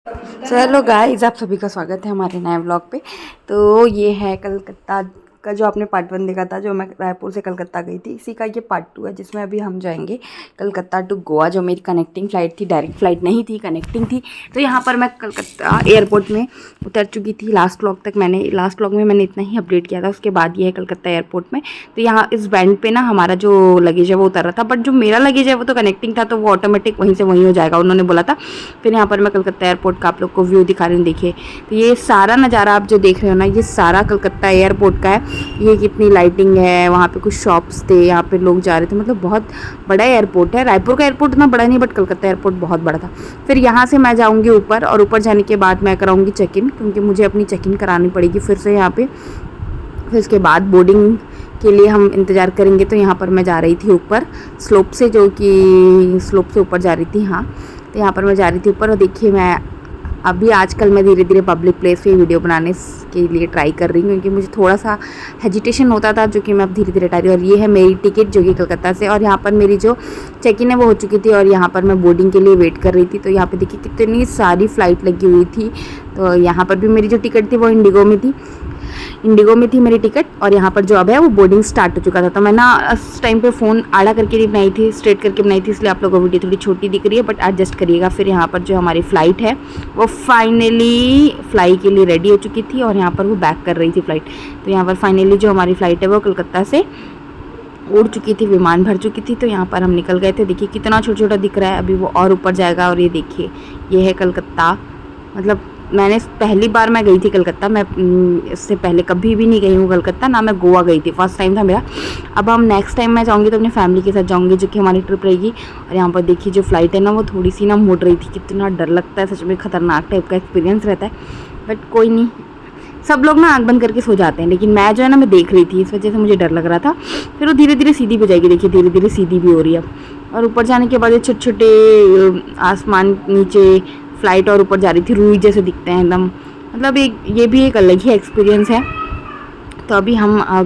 Hello guys, आप सभी का स्वागत है हमारे नए व्लॉग पे। तो ये है कलकत्ता का जो आपने पार्ट 1 देखा था, जो मैं रायपुर से कलकत्ता गई थी, इसी का ये पार्ट 2 है, जिसमें अभी हम जाएंगे कलकत्ता टू गोवा। जो मेरी कनेक्टिंग फ़्लाइट थी, डायरेक्ट फ़्लाइट नहीं थी, कनेक्टिंग थी। तो यहाँ पर मैं कलकत्ता एयरपोर्ट में उतर चुकी थी। लास्ट व्लॉग में मैंने इतना ही अपडेट किया था। उसके बाद ये है कलकत्ता एयरपोर्ट में। तो यहाँ इस बैंड पे ना हमारा जो लगेज है वो उतर रहा था, बट जो मेरा लगेज है वो तो कनेक्टिंग था, तो वो ऑटोमेटिक वहीं से वहीं हो जाएगा, उन्होंने बोला था। फिर यहाँ पर मैं कलकत्ता एयरपोर्ट का आप लोग को व्यू दिखा रही हूँ, देखिए। तो ये सारा नज़ारा आप जो देख रहे हो ना, ये सारा कलकत्ता एयरपोर्ट का है। ये कितनी लाइटिंग है, वहाँ पे कुछ शॉप्स थे, यहाँ पे लोग जा रहे थे। मतलब बहुत बड़ा एयरपोर्ट है। रायपुर का एयरपोर्ट इतना बड़ा नहीं, बट कलकत्ता एयरपोर्ट बहुत बड़ा था। फिर यहाँ से मैं जाऊँगी ऊपर, और ऊपर जाने के बाद मैं कराऊँगी चेक इन, क्योंकि मुझे अपनी चेक इन करानी पड़ेगी फिर से यहाँ पे। फिर उसके बाद बोर्डिंग के लिए हम इंतज़ार करेंगे। तो यहाँ पर मैं जा रही थी ऊपर स्लोप से, जो कि स्लोप से ऊपर जा रही थी। हाँ, तो यहाँ पर मैं जा रही थी ऊपर। और देखिए, मैं अभी आजकल मैं धीरे धीरे पब्लिक प्लेस पे वीडियो बनाने के लिए ट्राई कर रही हूँ, क्योंकि मुझे थोड़ा सा हेजिटेशन होता था, जो कि मैं अब धीरे धीरे हटा रही हूँ। और ये है मेरी टिकट, जो कि कलकत्ता से। और यहाँ पर मेरी जो चेक इन है वो हो चुकी थी, और यहाँ पर मैं बोर्डिंग के लिए वेट कर रही थी। तो यहाँ पे देखिए कितनी सारी फ़्लाइट लगी हुई थी। तो यहाँ पर भी मेरी जो टिकट थी वो इंडिगो में थी मेरी टिकट। और यहाँ पर जो अब है वो बोर्डिंग स्टार्ट हो चुका था। तो मैं ना उस टाइम पे फ़ोन आड़ा करके नहीं बनाई थी, स्ट्रेट करके बनाई थी, इसलिए आप लोगों को वीडियो थोड़ी छोटी दिख रही है, बट एडजस्ट करिएगा। फिर यहाँ पर जो हमारी फ़्लाइट है वो फाइनली फ्लाई के लिए रेडी हो चुकी थी, और यहाँ पर वो बैक कर रही थी फ़्लाइट। तो यहाँ पर फाइनली जो हमारी फ़्लाइट है वो कलकत्ता से उड़ चुकी थी, विमान भर चुकी थी। तो यहाँ पर हम निकल गए थे। देखिए कितना छोटा छोटा दिख रहा है, अभी वो और ऊपर जाएगा। और ये देखिए, ये है कलकत्ता। मतलब मैंने पहली बार मैं गई थी कलकत्ता। मैं इससे पहले कभी भी नहीं गई हूँ कलकत्ता, ना मैं गोवा गई थी, फर्स्ट टाइम था मेरा। अब हम नेक्स्ट टाइम मैं जाऊँगी तो अपनी फैमिली के साथ जाऊँगी, जो कि हमारी ट्रिप रहेगी। और यहाँ पर देखिए जो फ़्लाइट है ना, वो थोड़ी सी ना मुड़ रही थी। कितना डर लगता है, सच में खतरनाक टाइप का एक्सपीरियंस रहता है, बट कोई नहीं। सब लोग ना आँख बंद करके सो जाते हैं, लेकिन मैं जो है ना, मैं देख रही थी, इस वजह से मुझे डर लग रहा था। फिर वो धीरे धीरे सीधी भी जाएगी, देखिए धीरे धीरे सीधी भी हो रही है। और ऊपर जाने के बाद ये छोटे छोटे आसमान नीचे फ़्लाइट और ऊपर जा रही थी, रूई जैसे दिखते हैं एकदम। मतलब ये भी एक अलग ही एक्सपीरियंस है। तो अभी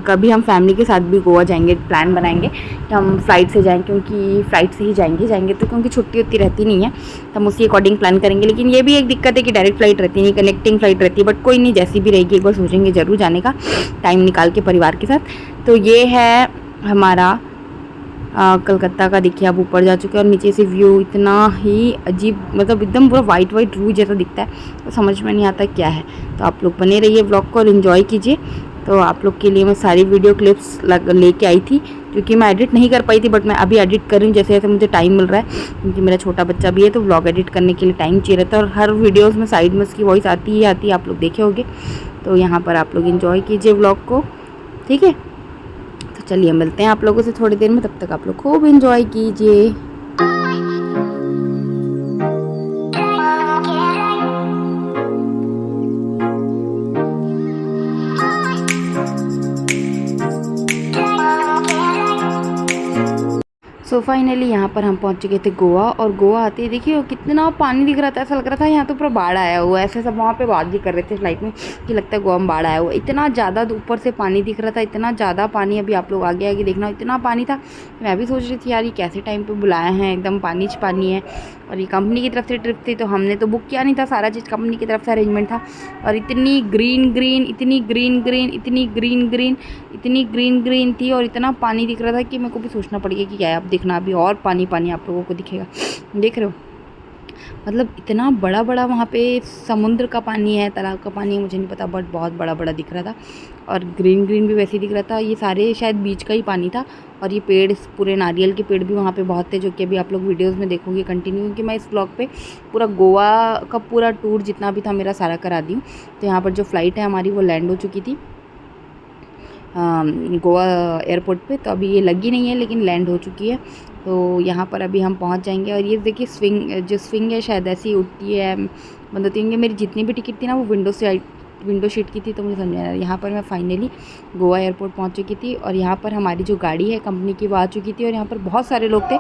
कभी हम फैमिली के साथ भी गोवा जाएंगे, प्लान बनाएंगे कि हम फ़्लाइट से जाएँ, क्योंकि फ़्लाइट से ही जाएंगे तो, क्योंकि छुट्टी उतनी रहती नहीं है, तो हम उसी अकॉर्डिंग प्लान करेंगे। लेकिन ये भी एक दिक्कत है कि डायरेक्ट फ़्लाइट रहती नहीं, कनेक्टिंग फ़्लाइट रहती है। बट कोई नहीं, जैसी भी रहेगी एक बार सोचेंगे ज़रूर जाने का, टाइम निकाल के परिवार के साथ। तो ये है हमारा कलकत्ता का। देखिए अब ऊपर जा चुके हैं, और नीचे से व्यू इतना ही अजीब, मतलब एकदम पूरा वाइट वाइट रूई जैसा दिखता है, तो समझ में नहीं आता क्या है। तो आप लोग बने रहिए व्लॉग को और इन्जॉय कीजिए। तो आप लोग के लिए मैं सारी वीडियो क्लिप्स लेके आई थी, क्योंकि मैं एडिट नहीं कर पाई थी, बट मैं अभी एडिट कर रही हूँ जैसे जैसे मुझे टाइम मिल रहा है, क्योंकि मेरा छोटा बच्चा भी है, तो व्लॉग एडिट करने के लिए टाइम चाहिए रहता है। और हर वीडियोज़ में साइड में उसकी वॉइस आती ही आती है, आप लोग देखे होंगे। तो यहाँ पर आप लोग इन्जॉय कीजिए व्लॉग को, ठीक है। तो चलिए मिलते हैं आप लोगों से थोड़ी देर में, तब तक आप लोग खूब इन्जॉय कीजिए। सो फाइनली यहाँ पर हम पहुँच चुके थे गोवा। और गोवा आते ही देखिए कितना पानी दिख रहा था, ऐसा लग रहा था यहाँ तो पूरा बाढ़ आया हुआ है। ऐसे सब वहाँ पे बात भी कर रहे थे फ्लाइट में कि लगता है गोवा में बाढ़ आया हुआ है, इतना ज़्यादा ऊपर से पानी दिख रहा था, इतना ज़्यादा पानी। अभी आप लोग आगे आगे देखना, इतना पानी था। मैं भी सोच रही थी यार, ये कैसे टाइम पर बुलाए हैं, एकदम पानी च पानी है। और ये कंपनी की तरफ से ट्रिप थी, तो हमने तो बुक किया नहीं था, सारा चीज़ कंपनी की तरफ से अरेंजमेंट था। और इतनी ग्रीन ग्रीन थी, और इतना पानी दिख रहा था कि मेरे को भी सोचना पड़ गया कि क्या है। अब देखना, अभी और पानी पानी आप लोगों को दिखेगा, देख रहे हो। मतलब इतना बड़ा बड़ा वहाँ पे समुद्र का पानी है, तालाब का पानी है, मुझे नहीं पता, बट बहुत बड़ा बड़ा दिख रहा था। और ग्रीन ग्रीन भी वैसे ही दिख रहा था। ये सारे शायद बीच का ही पानी था। और ये पेड़, पूरे नारियल के पेड़ भी वहाँ पे बहुत थे, जो कि अभी आप लोग वीडियोस में देखोगे कंटिन्यू, क्योंकि मैं इस ब्लॉग पे पूरा गोवा का पूरा टूर जितना भी था मेरा सारा करा दी हूँ। तो यहाँ पर जो फ़्लाइट है हमारी वो लैंड हो चुकी थी गोवा एयरपोर्ट पे। तो अभी ये लगी नहीं है, लेकिन लैंड हो चुकी है। तो यहाँ पर अभी हम पहुँच जाएंगे। और ये देखिए स्विंग है, शायद ऐसी उठती है, बंद होती है। मेरी जितनी भी टिकट थी ना, वो विंडो सीट की थी, तो मुझे समझ नहीं आ रहा। यहाँ पर मैं फाइनली गोवा एयरपोर्ट पहुँच चुकी थी, और यहाँ पर हमारी जो गाड़ी है कंपनी की वो आ चुकी थी। और यहाँ पर बहुत सारे लोग थे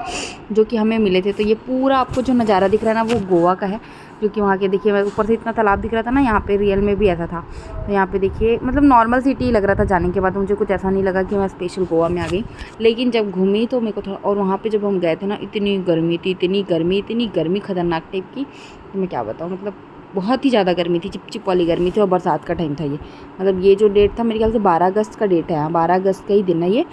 जो कि हमें मिले थे। तो ये पूरा आपको जो नज़ारा दिख रहा है ना, वो गोवा का है, क्योंकि वहाँ के देखिए, मैं ऊपर से इतना तालाब दिख रहा था ना, यहाँ पे रियल में भी ऐसा था। तो यहाँ पे देखिए, मतलब नॉर्मल सिटी ही लग रहा था जाने के बाद, मुझे कुछ ऐसा नहीं लगा कि मैं स्पेशल गोवा में आ गई। लेकिन जब घूमी तो मेरे को थोड़ा, और वहाँ पे जब हम गए थे ना, इतनी गर्मी थी, इतनी गर्मी खतरनाक टाइप की, तो मैं क्या बताऊँ। मतलब बहुत ही ज़्यादा गर्मी थी, चिपचिप वाली गर्मी थी और बरसात का टाइम था ये। मतलब ये जो डेट था मेरे ख्याल से 12 अगस्त का डेट है। हाँ, 12 अगस्त का ही दिन है ये।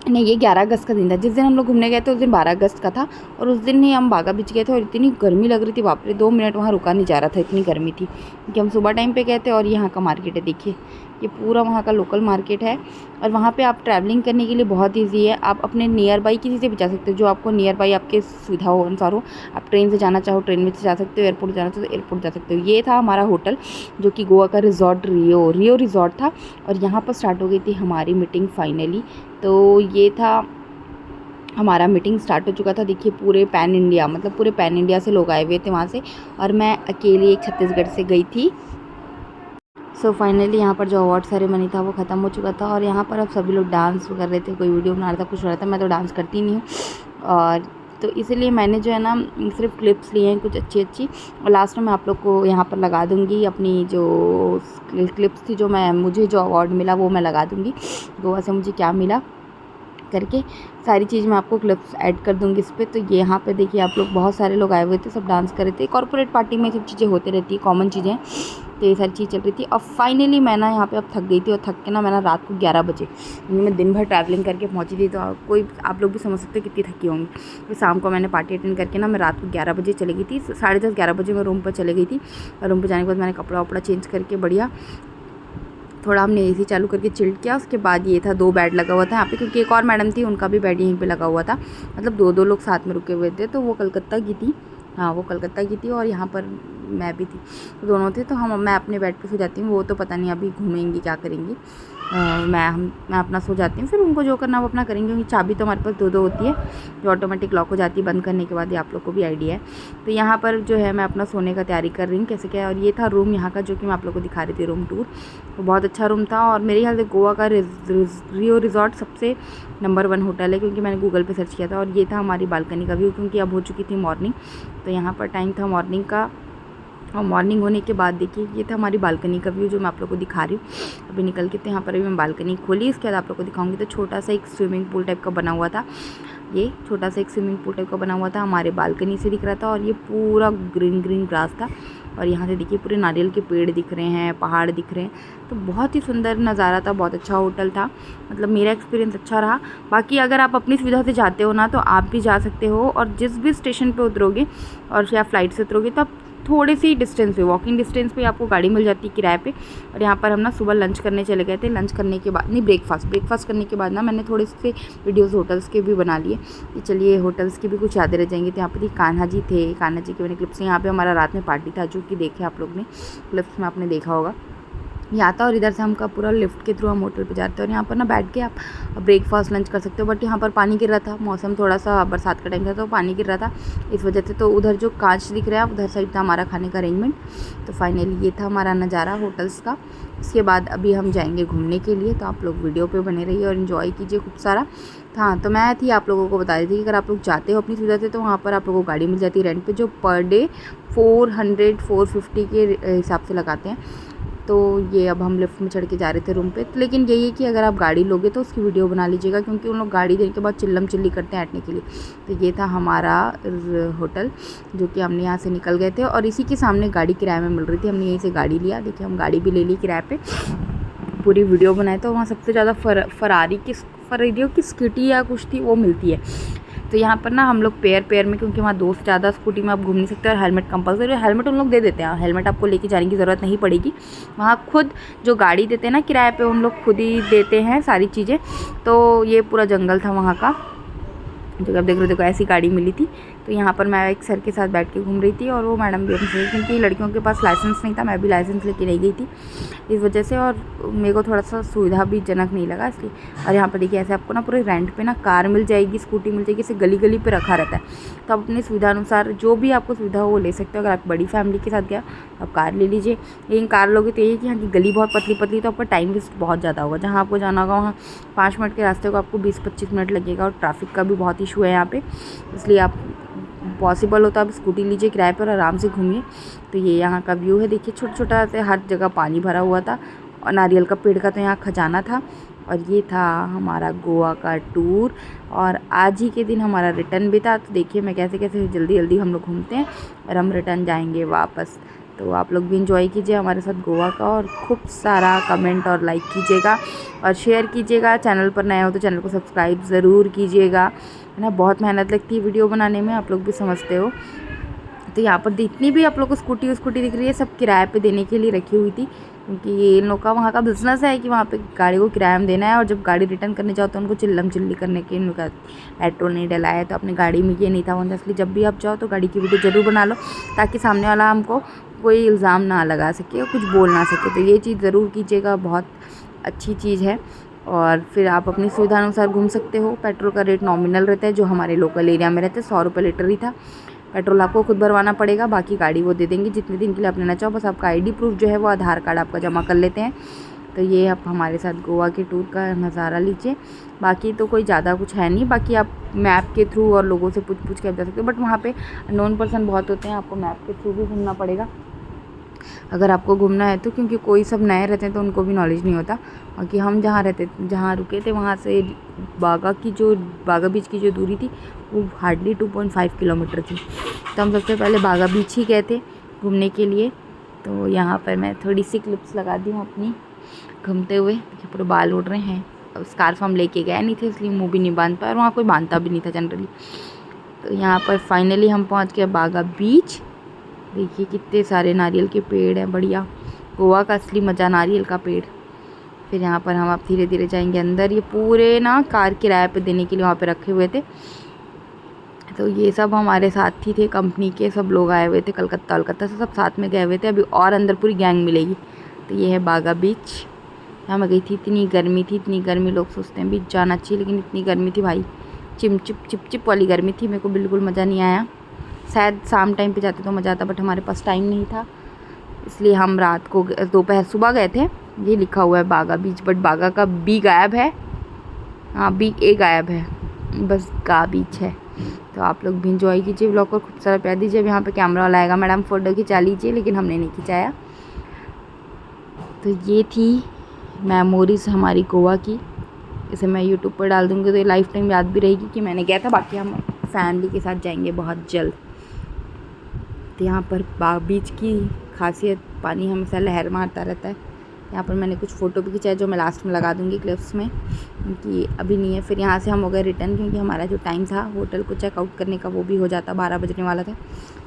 नहीं, ये 11 अगस्त का दिन था। जिस दिन हम लोग घूमने गए थे उस दिन 12 अगस्त का था और उस दिन ही हम बागा बीच गए थे और इतनी गर्मी लग रही थी, बाप रे, 2 मिनट वहाँ रुका नहीं जा रहा था, इतनी गर्मी थी। क्योंकि हम सुबह टाइम पे गए थे और यहाँ का मार्केट है, देखिए ये पूरा वहाँ का लोकल मार्केट है। और वहाँ पे आप ट्रैवलिंग करने के लिए बहुत ईजी है। आप अपने नियर बाई किसी से भी जा सकते हो, जो आपको नियर बाई आपके सुविधा हो अनुसार हो। आप ट्रेन से जाना चाहो ट्रेन में से जा सकते हो, एयरपोर्ट जाना चाहो तो एयरपोर्ट जा सकते हो। ये था हमारा होटल, जो कि गोवा का रिजॉर्ट रियो रिजॉर्ट था। और यहाँ पर स्टार्ट हो गई थी हमारी मीटिंग फाइनली। तो ये था हमारा मीटिंग स्टार्ट हो चुका था। देखिए पूरे पैन इंडिया, मतलब पूरे पैन इंडिया से लोग आए हुए थे वहाँ से, और मैं अकेली एक छत्तीसगढ़ से गई थी। सो फाइनली यहाँ पर जो अवार्ड सेरेमनी था वो ख़त्म हो चुका था और यहाँ पर अब सभी लोग डांस कर रहे थे, कोई वीडियो बना रहा था, कुछ हो रहा था। मैं तो डांस करती नहीं हूँ, और तो इसलिए मैंने जो है ना सिर्फ क्लिप्स लिए हैं कुछ अच्छी अच्छी, और लास्ट में मैं आप लोग को यहाँ पर लगा दूँगी अपनी जो क्लिप्स थी, जो मुझे जो अवार्ड मिला वो मैं लगा दूँगी, गोवा से मुझे क्या मिला करके सारी चीज़ मैं आपको क्लिप्स ऐड कर दूँगी इस पर। तो ये यहाँ पे देखिए आप लोग, बहुत सारे लोग आए हुए थे, सब डांस कर रहे थे। कॉर्पोरेट पार्टी में सब चीज़ें होती रहती है, कॉमन चीज़ें, तो ये सारी चीज़ चल रही थी। और फाइनली मैं ना यहाँ पे अब थक गई थी, और थक के ना मैं ना रात को 11 बजे, मैं दिन भर ट्रैवलिंग करके पहुँची थी, तो आप लोग भी समझ सकते हो कितनी थकी होंगी। फिर शाम को मैंने पार्टी अटेंड करके ना मैं रात को 11 बजे चली गई थी, 10:30 11 बजे मैं रूम पर चली गई थी। और रूम पर जाने के बाद मैंने कपड़ा वपड़ा चेंज करके बढ़िया थोड़ा हमने एसी चालू करके चिल्ड किया। उसके बाद ये था 2 बेड लगा हुआ था यहाँ पे, क्योंकि एक और मैडम थी उनका भी बेड यहीं पे लगा हुआ था, मतलब 2 लोग साथ में रुके हुए थे। तो वो कलकत्ता की थी, हाँ वो कलकत्ता की थी, और यहाँ पर मैं भी थी, तो दोनों थे। तो मैं अपने बेड पे सो जाती हूँ, वो तो पता नहीं अभी घूमेंगी क्या करेंगी। मैं अपना सो जाती हूँ, फिर उनको जो करना वो अपना करेंगे, क्योंकि चाबी तो हमारे पास 2 होती है, जो ऑटोमेटिक लॉक हो जाती है बंद करने के बाद, ये आप लोग को भी आइडिया है। तो यहाँ पर जो है मैं अपना सोने का तैयारी कर रही हूँ कैसे क्या। और ये था रूम यहाँ का, जो कि मैं आप लोग को दिखा रही थी रूम टूर। तो बहुत अच्छा रूम था, और मेरे ख्याल से गोवा का रियो रिजॉर्ट सबसे नंबर 1 होटल है, क्योंकि मैंने गूगल पे सर्च किया था। और ये था हमारी बालकनी का व्यू, क्योंकि अब हो चुकी थी मॉर्निंग, तो यहाँ पर टाइम था मॉर्निंग का। और मॉर्निंग होने के बाद देखिए ये था हमारी बालकनी का व्यू, जो मैं आप लोग को दिखा रही हूँ। अभी निकल के तो यहाँ पर अभी मैं बालकनी खोली, इसके बाद आप लोग को दिखाऊंगी। तो छोटा सा एक स्विमिंग पूल टाइप का बना हुआ था, ये छोटा सा एक स्विमिंग पूल टाइप का बना हुआ था, हमारे बालकनी से दिख रहा था। और ये पूरा ग्रीन ग्रास था, और यहाँ से देखिए पूरे नारियल के पेड़ दिख रहे हैं, पहाड़ दिख रहे हैं। तो बहुत ही सुंदर नज़ारा था, बहुत अच्छा होटल था, मतलब मेरा एक्सपीरियंस अच्छा रहा। बाकी अगर आप अपनी सुविधा से जाते हो ना, तो आप भी जा सकते हो, और जिस भी स्टेशन पे उतरोगे और या फ्लाइट से उतरोगे, तो आप थोड़े से डिस्टेंस पे, वॉकिंग डिस्टेंस पे आपको गाड़ी मिल जाती है किराए पे। और यहाँ पर हम ना सुबह लंच करने चले गए थे। लंच करने के बाद नहीं, ब्रेकफास्ट करने के बाद ना मैंने थोड़े से वीडियोस होटल्स के भी बना लिए, कि चलिए होटल्स की भी कुछ यादें रह जाएंगी। तो यहाँ पर कान्हा जी थे, कान्हा जी के मैंने क्लिप्स। यहाँ पे हमारा रात में पार्टी था, जो कि देखे आप लोग ने क्लिप्स में, आपने देखा होगा। यहाँ था, और इधर से हमका पूरा लिफ्ट के थ्रू हम होटल पे जाते हैं। और यहाँ पर ना बैठ के आप ब्रेकफास्ट लंच कर सकते हो। बट यहाँ पर पानी गिर रहा था, मौसम थोड़ा सा बरसात का टाइम था, तो पानी गिर रहा था इस वजह से। तो उधर जो कांच दिख रहा है उधर साइड था हमारा खाने का अरेंजमेंट। तो फाइनली ये था हमारा नज़ारा होटल्स का। इसके बाद अभी हम जाएंगे घूमने के लिए, तो आप लोग वीडियो पे बने रहिए और इन्जॉय कीजिए खूब सारा। हाँ, तो मैं थी आप लोगों को बता रही थी कि अगर आप लोग जाते हो अपनी सुविधा से, तो वहाँ पर आप लोगों को गाड़ी मिल जाती है रेंट पे, जो पर डे 450 के हिसाब से लगाते हैं। तो ये अब हम लिफ्ट में चढ़ के जा रहे थे रूम पे। तो लेकिन यही है कि अगर आप गाड़ी लोगे तो उसकी वीडियो बना लीजिएगा, क्योंकि उन लोग गाड़ी देने के बाद चिल्लम चिल्ली करते हैं ऐटने के लिए। तो ये था हमारा होटल, जो कि हमने यहाँ से निकल गए थे, और इसी के सामने गाड़ी किराए में मिल रही थी, हमने यहीं से गाड़ी लिया। देखिए हम गाड़ी भी ले ली किराए पे, पूरी वीडियो बनाए। तो वहाँ सबसे ज़्यादा फरारी की स्कूटी या कुछ थी वो मिलती है। तो यहाँ पर ना हम लोग पेयर में, क्योंकि वहाँ दोस्त ज़्यादा, स्कूटी में आप घूम नहीं सकते, और हेलमेट कंपलसरी, हेलमेट उन लोग दे देते हैं, हेलमेट आपको लेके जाने की ज़रूरत नहीं पड़ेगी। वहाँ खुद जो गाड़ी देते हैं ना किराए पे, उन लोग खुद ही देते हैं सारी चीज़ें। तो ये पूरा जंगल था वहाँ का, जो आप देख रहे हो, देखो ऐसी गाड़ी मिली थी। तो यहाँ पर मैं एक सर के साथ बैठ के घूम रही थी, और वो मैडम भी हमसे, क्योंकि लड़कियों के पास लाइसेंस नहीं था, मैं भी लाइसेंस लेके नहीं गई थी इस वजह से, और मेरे को थोड़ा सा सुविधा भी जनक नहीं लगा इसलिए। और यहाँ पर देखिए ऐसे आपको ना पूरे रेंट पे ना कार मिल जाएगी, स्कूटी मिल जाएगी, इसे गली पे रखा रहता है। तो आप अपनी सुविधा अनुसार जो भी आपको सुविधा हो वो ले सकते हो। अगर आप बड़ी फैमिली के साथ गया तो आप कार ले लीजिए, लेकिन कार लोगे तो यही कि यहाँ की गली बहुत पतली, तो आपका टाइम वेस्ट बहुत ज़्यादा होगा। जहाँ आपको जाना होगा वहाँ 5 मिनट के रास्ते को आपको 20-25 मिनट लगेगा, और ट्रैफिक का भी बहुत इशू है यहाँ पे, इसलिए आप पॉसिबल होता है आप स्कूटी लीजिए किराए पर, आराम से घूमिए। तो ये यहाँ का व्यू है, देखिए छोटा से हर जगह पानी भरा हुआ था, और नारियल का पेड़ का तो यहाँ खजाना था। और ये था हमारा गोवा का टूर, और आज ही के दिन हमारा रिटर्न भी था। तो देखिए मैं कैसे जल्दी हम लोग घूमते हैं और हम रिटर्न जाएंगे वापस। तो आप लोग भी इंजॉय कीजिए हमारे साथ गोवा का, और खूब सारा कमेंट और लाइक कीजिएगा और शेयर कीजिएगा। चैनल पर नए हो तो चैनल को सब्सक्राइब ज़रूर कीजिएगा, है ना। बहुत मेहनत लगती है वीडियो बनाने में, आप लोग भी समझते हो। तो यहाँ पर जितनी भी आप लोग को स्कूटी दिख रही है, सब किराए पे देने के लिए रखी हुई थी, क्योंकि इन लोग का वहाँ का बिज़नेस है कि वहाँ पे गाड़ी को किराया में देना है, और जब गाड़ी रिटर्न करने जाओ तो उनको चिल्लम चिल्ली करने के, इनका पेट्रोल नहीं डला है तो अपनी गाड़ी में ये नहीं था वहाँ, इसलिए जब भी आप जाओ तो गाड़ी की वीडियो ज़रूर बना लो, ताकि सामने वाला हमको कोई इल्ज़ाम ना लगा सके और कुछ बोल ना सके। तो ये चीज़ ज़रूर कीजिएगा, बहुत अच्छी चीज़ है। और फिर आप अपनी सुविधा अनुसार घूम सकते हो। पेट्रोल का रेट नॉमिनल रहता है, जो हमारे लोकल एरिया में रहते हैं 100 रुपये लीटर ही था। पेट्रोल आपको खुद भरवाना पड़ेगा, बाकी गाड़ी वो दे देंगे जितने दिन के लिए आप लेना चाहो। बस आपका आईडी प्रूफ जो है वो आधार कार्ड आपका जमा कर लेते हैं। तो ये आप हमारे साथ गोवा के टूर का नज़ारा लीजिए। बाकी तो कोई ज़्यादा कुछ है नहीं, बाकी आप मैप के थ्रू और लोगों से पूछ के आप जा सकते हो, बट वहाँ पे नॉन पर्सन बहुत होते हैं, आपको मैप के थ्रू भी घूमना पड़ेगा अगर आपको घूमना है तो, क्योंकि कोई सब नए रहते हैं तो उनको भी नॉलेज नहीं होता। बाकी हम जहाँ रुके थे वहाँ से बागा बीच की जो दूरी थी वो हार्डली 2.5 किलोमीटर थी। तो हम सबसे पहले बागा बीच ही गए थे घूमने के लिए। तो यहाँ पर मैं थोड़ी सी क्लिप्स लगा दी हूँ अपनी घूमते हुए। देखिए पूरे बाल उड़ रहे हैं। अब स्कार्फ हम लेके गए नहीं थे, इसलिए मुँह भी नहीं बांध पाया, और वहाँ कोई बांधता भी नहीं था जनरली। तो यहाँ पर फाइनली हम पहुँच गए बागा बीच। देखिए कितने सारे नारियल के पेड़ हैं, बढ़िया। गोवा का असली मज़ा नारियल का पेड़। फिर यहाँ पर हम आप धीरे धीरे जाएंगे अंदर। ये पूरे ना कार किराए पे देने के लिए वहाँ पे रखे हुए थे। तो ये सब हमारे साथ ही थे, कंपनी के सब लोग आए हुए थे, कलकत्ता से सब साथ में गए हुए थे। अभी और अंदर पूरी गैंग मिलेगी। तो ये है बागा बीच। यहाँ मैं गई थी, इतनी गर्मी, लोग सोचते हैं बीच जाना चाहिए, लेकिन इतनी गर्मी थी भाई, चिप वाली गर्मी थी। मेरे को बिल्कुल मज़ा नहीं आया। शायद शाम टाइम पे जाते तो मज़ा आता, बट हमारे पास टाइम नहीं था, इसलिए हम रात को दोपहर सुबह गए थे। ये लिखा हुआ है बागा बीच, बट बागा का बी गायब है। हाँ, बी ए गायब है, बस गा बीच है। तो आप लोग भी इंजॉय कीजिए व्लॉग को, खूब सारा प्यार दीजिए। अब यहाँ पे कैमरा वाला आएगा, मैडम फ़ोटो खिंचा लीजिए, लेकिन हमने नहीं खिंचाया। तो ये थी मेमोरीज़ हमारी गोवा की। इसे मैं यूट्यूब पर डाल दूँगी तो ये लाइफ टाइम याद भी रहेगी कि मैंने गया था। बाकी हम फैमिली के साथ जाएंगे बहुत जल्द। तो यहाँ पर बीच की खासियत, पानी हमेशा लहर मारता रहता है। यहाँ पर मैंने कुछ फ़ोटो भी खिंचाए, जो मैं लास्ट में लगा दूँगी क्लिप्स में, क्योंकि अभी नहीं है। फिर यहाँ से हम हो गए रिटर्न, क्योंकि हमारा जो टाइम था होटल को चेकआउट करने का वो भी हो जाता, 12 बजने वाला था।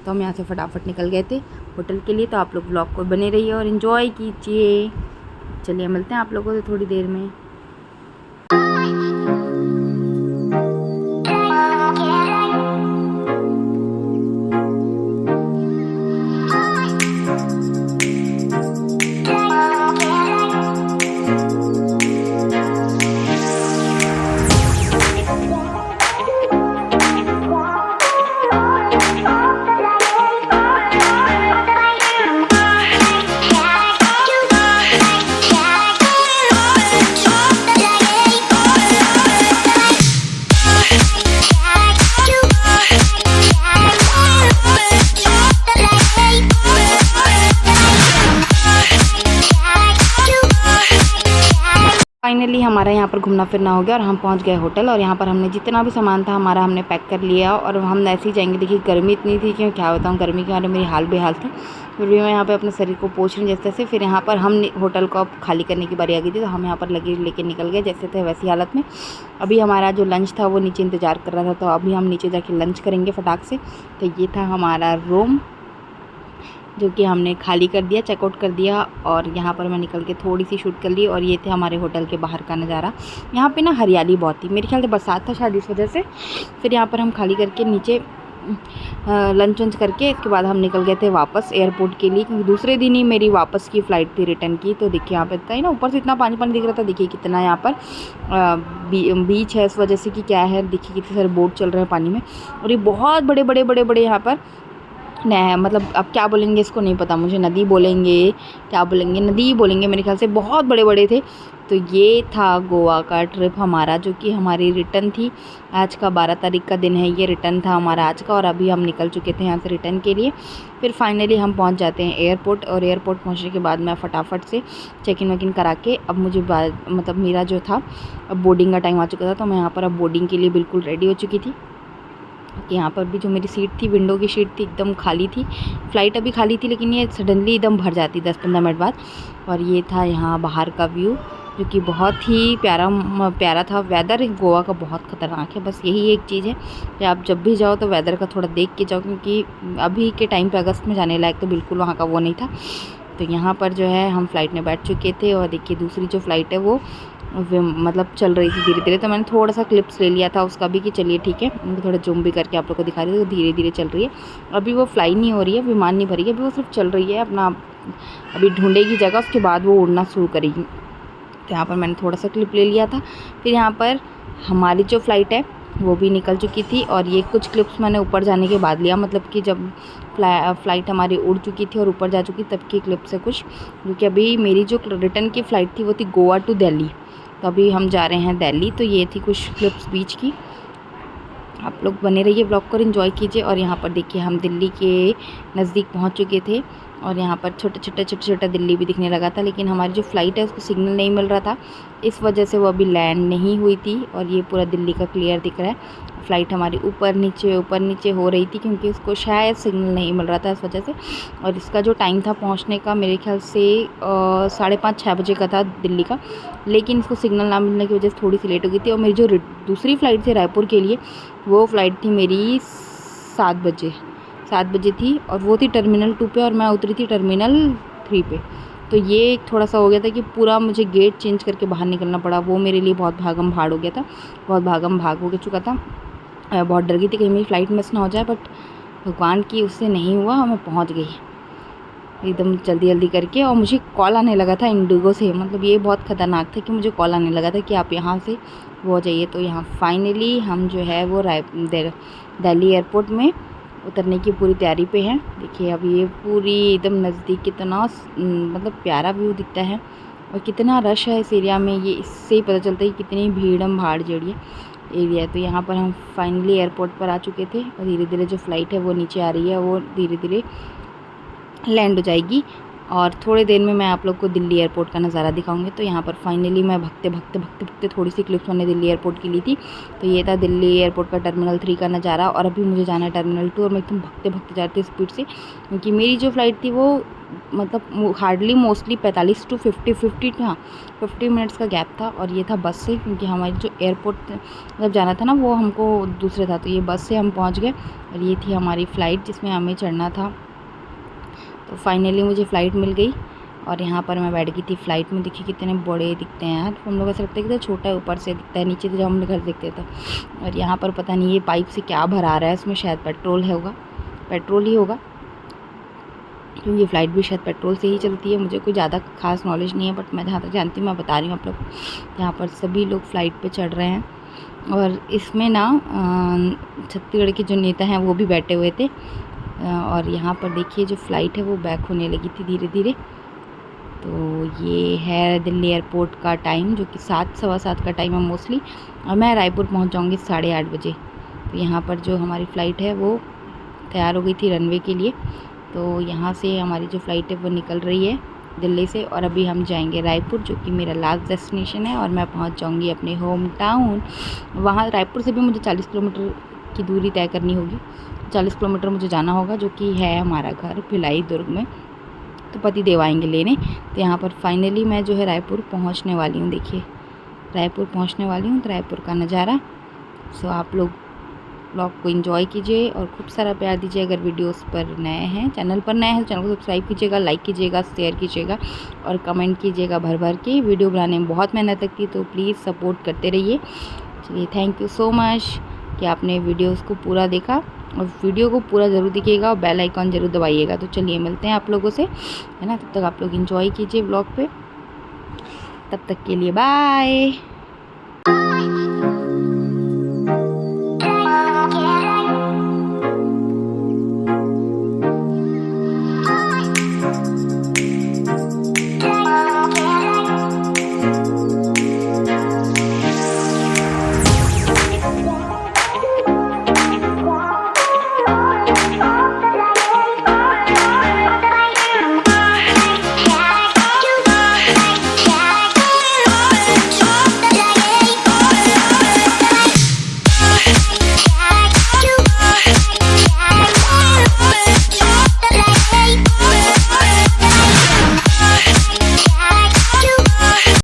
तो हम यहाँ से फटाफट निकल गए थे होटल के लिए। तो आप लोग व्लॉग को बने रहिए और इन्जॉय कीजिए। चलिए मिलते हैं आप लोगों से थोड़ी देर में। फाइनली हमारा यहाँ पर घूमना फिरना हो गया और हम पहुँच गए होटल। और यहाँ पर हमने जितना भी सामान था हमारा हमने पैक कर लिया, और हम ऐसे ही जाएंगे। देखिए गर्मी इतनी थी कि क्या बताऊँ, गर्मी के बारे में मेरी हाल बेहाल था। फिर भी मैं यहाँ पे अपने शरीर को पोंछ रही जैसे तैसे। फिर यहाँ पर हम होटल को अब खाली करने की बारी आ गई थी, तो हम यहाँ पर लगेज लेके निकल गए जैसे थे वैसी हालत में। अभी हमारा जो लंच था वो नीचे इंतज़ार कर रहा था, तो अभी हम नीचे जाके लंच करेंगे फटाक से। तो ये था हमारा रूम, जो कि हमने खाली कर दिया, चेकआउट कर दिया। और यहाँ पर मैं निकल के थोड़ी सी शूट कर ली। और ये थे हमारे होटल के बाहर का नज़ारा। यहाँ पे ना हरियाली बहुत थी, मेरे ख्याल से बरसात था शायद इस वजह से। फिर यहाँ पर हम खाली करके नीचे लंच वंच करके इसके बाद हम निकल गए थे वापस एयरपोर्ट के लिए, क्योंकि दूसरे दिन ही मेरी वापस की फ़्लाइट थी रिटर्न की। तो देखिए यहाँ पे इतना ही ना, ऊपर से इतना पानी पानी दिख रहा था। देखिए कितना यहाँ पर बीच है, इस वजह से कि क्या है, देखिए कितने सारे बोट चल रहे हैं पानी में। और ये बहुत बड़े बड़े बड़े बड़े यहाँ पर मतलब अब क्या बोलेंगे इसको नहीं पता मुझे, नदी बोलेंगे, क्या बोलेंगे, नदी बोलेंगे मेरे ख्याल से, बहुत बड़े बड़े थे। तो ये था गोवा का ट्रिप हमारा, जो कि हमारी रिटर्न थी। आज का 12 तारीख का दिन है, ये रिटर्न था हमारा आज का। और अभी हम निकल चुके थे यहाँ से रिटर्न के लिए। फिर फाइनली हम पहुँच जाते हैं एयरपोर्ट। और एयरपोर्ट पहुँचने के बाद मैं फटाफट से चेक इन वेकिन करा के, अब मुझे मतलब मेरा जो था अब बोर्डिंग का टाइम आ चुका था, तो मैं यहाँ पर अब बोर्डिंग के लिए बिल्कुल रेडी हो चुकी थी। कि यहाँ पर भी जो मेरी सीट थी, विंडो की सीट थी, एकदम खाली थी। फ़्लाइट अभी खाली थी लेकिन ये सडनली एकदम भर जाती 10-15 मिनट बाद। और ये था यहाँ बाहर का व्यू, जो कि बहुत ही प्यारा था। वेदर गोवा का बहुत ख़तरनाक है, बस यही एक चीज़ है कि आप जब भी जाओ तो वेदर का थोड़ा देख के जाओ, क्योंकि अभी के टाइम पे अगस्त में जाने लायक तो बिल्कुल वहाँ का वो नहीं था। तो यहाँ पर जो है हम फ़्लाइट में बैठ चुके थे और देखिए दूसरी जो फ़्लाइट है वो मतलब चल रही थी धीरे धीरे। तो मैंने थोड़ा सा क्लिप्स ले लिया था उसका भी कि चलिए ठीक है, उनको थोड़ा जूम भी करके आप लोग को दिखा रही थी। तो धीरे धीरे चल रही है, अभी वो फ्लाई नहीं हो रही है, विमान नहीं भरी है, अभी वो सिर्फ चल रही है अपना, अभी ढूंढेगी जगह, उसके बाद वो उड़ना शुरू करेगी। तो यहाँ पर मैंने थोड़ा सा क्लिप ले लिया था। फिर यहाँ पर हमारी जो फ़्लाइट है वो भी निकल चुकी थी और ये कुछ क्लिप्स मैंने ऊपर जाने के बाद लिया, मतलब कि जब फ़्लाइट हमारी उड़ चुकी थी और ऊपर जा चुकी तब की क्लिप्स है कुछ, क्योंकि अभी मेरी जो रिटर्न की फ़्लाइट थी वो थी गोवा टू दिल्ली। तो अभी हम जा रहे हैं दिल्ली। तो ये थी कुछ क्लिप्स बीच की, आप लोग बने रहिए ब्लॉग को एंजॉय कीजिए। और यहाँ पर देखिए हम दिल्ली के नज़दीक पहुँच चुके थे और यहाँ पर छोटा छोटा दिल्ली भी दिखने लगा था, लेकिन हमारी जो फ़्लाइट है उसको सिग्नल नहीं मिल रहा था, इस वजह से वो अभी लैंड नहीं हुई थी। और ये पूरा दिल्ली का क्लियर दिख रहा है। फ़्लाइट हमारी ऊपर नीचे हो रही थी क्योंकि उसको शायद सिग्नल नहीं मिल रहा था इस वजह से। और इसका जो टाइम था पहुँचने का मेरे ख्याल से 5:30-6 बजे का था दिल्ली का, लेकिन इसको सिग्नल ना मिलने की वजह से थोड़ी सी लेट हो गई थी। और मेरी जो दूसरी फ़्लाइट थी रायपुर के लिए, वो फ़्लाइट थी मेरी 7 बजे थी और वो थी टर्मिनल 2 पे और मैं उतरी थी टर्मिनल 3 पे। तो ये थोड़ा सा हो गया था कि पूरा मुझे गेट चेंज करके बाहर निकलना पड़ा, वो मेरे लिए बहुत भागम भाग हो गया था, बहुत भागम भाग हो चुका था। बहुत डर गई थी कहीं मेरी फ़्लाइट मिस ना हो जाए, बट भगवान की उससे नहीं हुआ, मैं पहुंच गई एकदम जल्दी करके। और मुझे कॉल आने लगा था इंडिगो से, मतलब ये बहुत ख़तरनाक था कि मुझे कॉल आने लगा था कि आप यहाँ से वो हो जाइए। तो यहाँ फाइनली हम जो है वो दिल्ली एयरपोर्ट में उतरने की पूरी तैयारी पे हैं। देखिए अभी ये पूरी एकदम नज़दीक, कितना मतलब प्यारा व्यू दिखता है और कितना रश है इस एरिया में, ये इससे ही पता चलता है कि कितनी भीड़म भाड़ जड़ी एरिया है। तो यहाँ पर हम फाइनली एयरपोर्ट पर आ चुके थे और धीरे धीरे जो फ़्लाइट है वो नीचे आ रही है, वो धीरे धीरे लैंड हो जाएगी और थोड़ी देर में मैं आप लोग को दिल्ली एयरपोर्ट का नज़ारा दिखाऊंगी। तो यहाँ पर फाइनली मैं भगते थोड़ी सी क्लिप्स मैंने दिल्ली एयरपोर्ट की ली थी। तो ये था दिल्ली एयरपोर्ट का टर्मिनल 3 का नज़ारा और अभी मुझे जाना है टर्मिनल 2 और मैं एकदम भगते जाती हूँ स्पीड से, क्योंकि मेरी जो फ़्लाइट थी वो मतलब हार्डली मोस्टली 45 to 50 मिनट्स का गैप था। और ये था बस से, क्योंकि हमारी जो एयरपोर्ट मतलब जाना था ना वो हमको दूसरे था, तो ये बस से हम पहुँच गए। और ये थी हमारी फ़्लाइट जिसमें हमें चढ़ना था। तो फाइनली मुझे फ़्लाइट मिल गई और यहाँ पर मैं बैठ गई थी फ़्लाइट में। देखिए कितने बड़े दिखते हैं यार, हम लोग ऐसा लगता है कि तो छोटा है, ऊपर से दिखता है, नीचे तो जब हम घर देखते थे। और यहाँ पर पता नहीं ये पाइप से क्या भरा रहा है, इसमें शायद पेट्रोल ही होगा, क्योंकि ये फ़्लाइट भी शायद पेट्रोल से ही चलती है। मुझे कोई ज़्यादा खास नॉलेज नहीं है, बट मैं जहाँ तक जानती हूँ मैं बता रही हूँ आप लोग को। यहाँ पर सभी लोग फ़्लाइट पर चढ़ रहे हैं और इसमें ना छत्तीसगढ़ के जो नेता हैं वो भी बैठे हुए थे। और यहाँ पर देखिए जो फ़्लाइट है वो बैक होने लगी थी धीरे धीरे। तो ये है दिल्ली एयरपोर्ट का टाइम, जो कि 7-7:15 का टाइम है मोस्टली, और मैं रायपुर पहुँच जाऊँगी 8:30 बजे। तो यहाँ पर जो हमारी फ़्लाइट है वो तैयार हो गई थी रनवे के लिए। तो यहाँ से हमारी जो फ़्लाइट है वो निकल रही है दिल्ली से और अभी हम जाएंगे रायपुर, जो कि मेरा लास्ट डेस्टिनेशन है। और मैं पहुँच जाऊँगी अपने होम टाउन। वहाँ रायपुर से भी मुझे 40 किलोमीटर की दूरी तय करनी होगी, 40 किलोमीटर मुझे जाना होगा, जो कि है हमारा घर भिलाई दुर्ग में। तो पति देव आएंगे लेने। तो यहाँ पर फाइनली मैं जो है रायपुर पहुँचने वाली हूँ। देखिए रायपुर पहुँचने वाली हूँ, तो रायपुर का नज़ारा। सो आप लोग ब्लॉग को एंजॉय कीजिए और खूब सारा प्यार दीजिए। अगर वीडियोस पर नए हैं, चैनल पर नए हैं, तो चैनल को सब्सक्राइब कीजिएगा, लाइक कीजिएगा, शेयर कीजिएगा और कमेंट कीजिएगा भर के। वीडियो बनाने में बहुत मेहनत लगती है, तो प्लीज़ सपोर्ट करते रहिए। चलिए थैंक यू सो मच कि आपने वीडियोस को पूरा देखा, और वीडियो को पूरा ज़रूर देखिएगा और बेल आइकॉन ज़रूर दबाइएगा। तो चलिए मिलते हैं आप लोगों से, है ना। तब तक आप लोग एंजॉय कीजिए ब्लॉग पे, तब तक के लिए बाय।